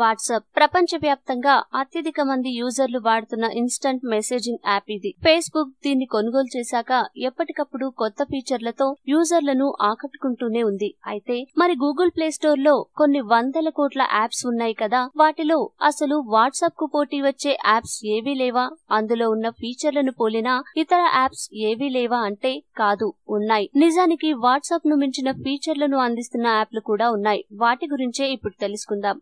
WhatsApp ప్రపంచవ్యాప్తంగా అత్యధిక మంది యూజర్లు వాడుతున్న ఇన్స్టంట్ మెసేజింగ్ యాప్ ఇది. ఫేస్బుక్ దీన్ని కొనుగోలు చేశాక ఎప్పటికప్పుడు కొత్త ఫీచర్లతో యూజర్లను ఆకట్టుకుంటూనే ఉంది. అయితే మరి గూగుల్ ప్లే స్టోర్ లో కొన్ని వందల కోట్ల యాప్స్ ఉన్నాయి కదా, వాటిలో అసలు వాట్సాప్ కు పోటీ వచ్చే యాప్స్ ఏవీ లేవా? అందులో ఉన్న ఫీచర్లను పోలిన ఇతర యాప్స్ ఏవీ లేవా అంటే కాదు, ఉన్నాయి. నిజానికి వాట్సాప్ ను మించిన ఫీచర్లను అందిస్తున్న యాప్లు కూడా ఉన్నాయి. వాటి గురించే ఇప్పుడు తెలుసుకుందాం.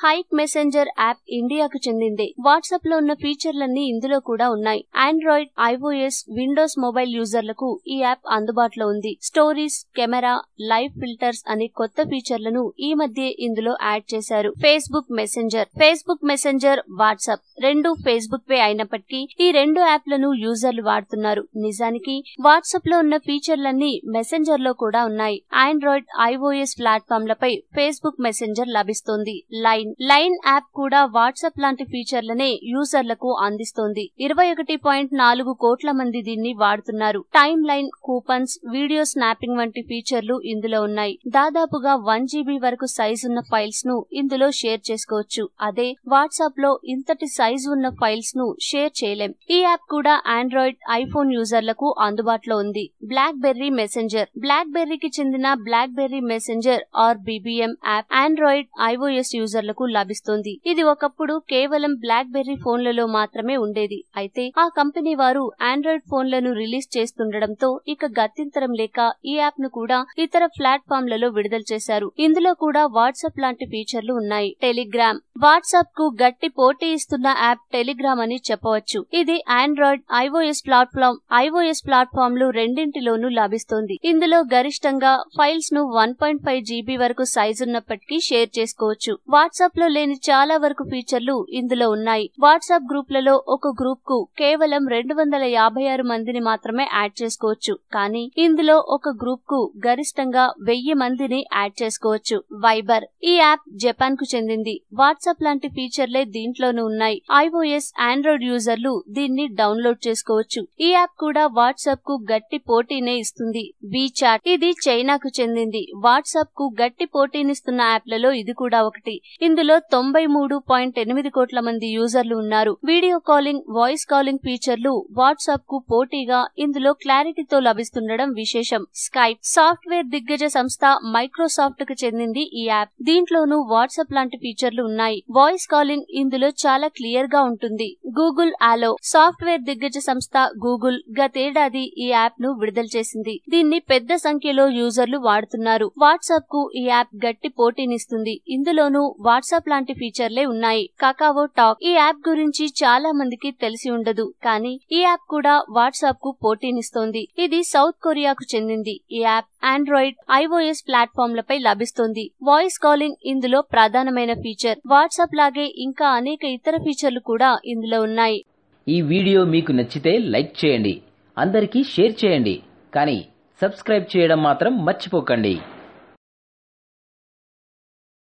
హైక్ మెసెంజర్ యాప్ ఇండియాకు చెందిందే. వాట్సాప్ లో ఉన్న ఫీచర్లన్నీ ఇందులో కూడా ఉన్నాయి. ఆండ్రాయిడ్, ఐఓఎస్, విండోస్ మొబైల్ యూజర్లకు ఈ యాప్ అందుబాటులో ఉంది. స్టోరీస్, కెమెరా, లైవ్ ఫిల్టర్స్ అనే కొత్త ఫీచర్లను ఈ మధ్య ఇందులో యాడ్ చేశారు. ఫేస్బుక్ మెసెంజర్, వాట్సాప్ రెండు ఫేస్బుక్ వే అయినప్పటికీ ఈ రెండు యాప్లను యూజర్లు వాడుతున్నారు. నిజానికి వాట్సాప్ లో ఉన్న ఫీచర్లన్నీ మెసెంజర్ లో కూడా ఉన్నాయి. ఆండ్రాయిడ్, ఐఓఎస్ ప్లాట్ఫామ్లపై ఫేస్బుక్ మెసెంజర్ లభిస్తోంది. లైన్ యాప్ కూడా వాట్సాప్ లాంటి ఫీచర్లనే యూజర్లకు అందిస్తోంది. 21.4 కోట్ల మంది దీన్ని వాడుతున్నారు. Time line, coupons, video snapping వంటి ఫీచర్లు ఇందులో ఉన్నాయి. దాదాపుగా 1 GB వరకు సైజ్ ఉన్న ఫైల్స్ ను ఇందులో షేర్ చేసుకోవచ్చు. అదే వాట్సాప్ లో ఇంతటి సైజు ఉన్న ఫైల్స్ ను షేర్ చేయలేం. ఈ యాప్ కూడా ఆండ్రాయిడ్, ఐఫోన్ యూజర్లకు అందుబాటులో ఉంది. బ్లాక్ బెర్రీకి చెందిన BlackBerry messenger or BBM app Android, iOS యూజర్లకు లభిస్తుంది. ఇది ఒకప్పుడు కేవలం బ్లాక్ బెర్రీ ఫోన్లలో మాత్రమే ఉండేది. అయితే ఆ కంపెనీ వారు ఆండ్రాయిడ్ ఫోన్లను రిలీజ్ చేస్తుండటంతో ఇక గత్యంతరం లేక ఈ యాప్ ను కూడా ఇతర ప్లాట్ఫామ్లలో విడుదల చేశారు. ఇందులో కూడా వాట్సాప్ లాంటి ఫీచర్లు ఉన్నాయి. టెలిగ్రామ్ వాట్సాప్ కు గట్టి పోటీ ఇస్తున్న యాప్ టెలిగ్రామ్ అని చెప్పవచ్చు. ఇది ఆండ్రాయిడ్, ఐఓఎస్ ప్లాట్ఫామ్లు రెండింటిలోనూ లభిస్తుంది. ఇందులో గరిష్టంగా ఫైల్స్ ను 1.5 GB వరకు సైజ్ ఉన్నప్పటికీ షేర్ చేసుకోవచ్చు. వాట్సాప్ లో లేని చాలా వరకు ఫీచర్లు ఇందులో ఉన్నాయి. వాట్సాప్ గ్రూప్లలో ఒక గ్రూప్ కు కేవలం 256 మందిని మాత్రమే యాడ్ చేసుకోవచ్చు. కానీ ఇందులో ఒక గ్రూప్ కు గరిష్టంగా 1000 మందిని యాడ్ చేసుకోవచ్చు. వైబర్ ఈ యాప్ జపాన్ కు చెందింది. వాట్సాప్ లాంటి ఫీచర్లే దీంట్లోనూ ఉన్నాయి. ఐఓఎస్, ఆండ్రాయిడ్ యూజర్లు దీన్ని డౌన్లోడ్ చేసుకోవచ్చు. ఈ యాప్ కూడా వాట్సాప్ కు గట్టి పోటీనే ఇస్తుంది. వీచాట్ ఇది చైనాకు చెందింది. వాట్సాప్ కు గట్టి పోటీనిస్తున్న యాప్లలో ఇది కూడా ఒకటి. ఇందులో 93.8 కోట్ల మంది యూజర్లు ఉన్నారు. వీడియో కాలింగ్, వాయిస్ కాలింగ్ ఫీచర్లు వాట్సాప్ కు పోటీగా ఇందులో క్లారిటీతో లభిస్తుండడం విశేషం. స్కైప్ సాఫ్ట్వేర్ దిగ్గజ సంస్థ మైక్రోసాఫ్ట్ కు చెందింది ఈ యాప్. దీంట్లోనూ వాట్సాప్ లాంటి ఫీచర్లు ఉన్నాయి. వాయిస్ కాలింగ్ ఇందులో చాలా క్లియర్ గా ఉంటుంది. గూగుల్ ఆలో సాఫ్ట్వేర్ దిగ్గజ సంస్థ గూగుల్ గతేడాది ఈ యాప్ ను విడుదల చేసింది. దీన్ని పెద్ద సంఖ్యలో యూజర్లు వాడుతున్నారు. వాట్సాప్ కు ఈ యాప్ గట్టి పోటీనిస్తుంది. ఇందులోనూ వాట్సాప్ లాంటి ఫీచర్లే ఉన్నాయి. కకావో టాక్ ఈ యాప్ గురించి చాలా మందికి తెలిసి ఉండదు. కానీ ఈ యాప్ కూడా వాట్సాప్ కు పోటీనిస్తోంది. ఇది సౌత్ కొరియాకు చెందింది. ఈ యాప్ ఆండ్రాయిడ్, ఐఓఎస్ ప్లాట్ఫామ్లపై లభిస్తోంది. వాయిస్ కాలింగ్ ఇందులో ప్రధానమైన ఫీచర్. వాట్సాప్ లాగే ఇంకా అనేక ఇతర ఫీచర్లు కూడా ఇందులో ఉన్నాయి. ఈ వీడియో మీకు నచ్చితే లైక్ చేయండి, అందరికీ షేర్ చేయండి, కానీ సబ్స్క్రైబ్ చేయడం మాత్రం మర్చిపోకండి.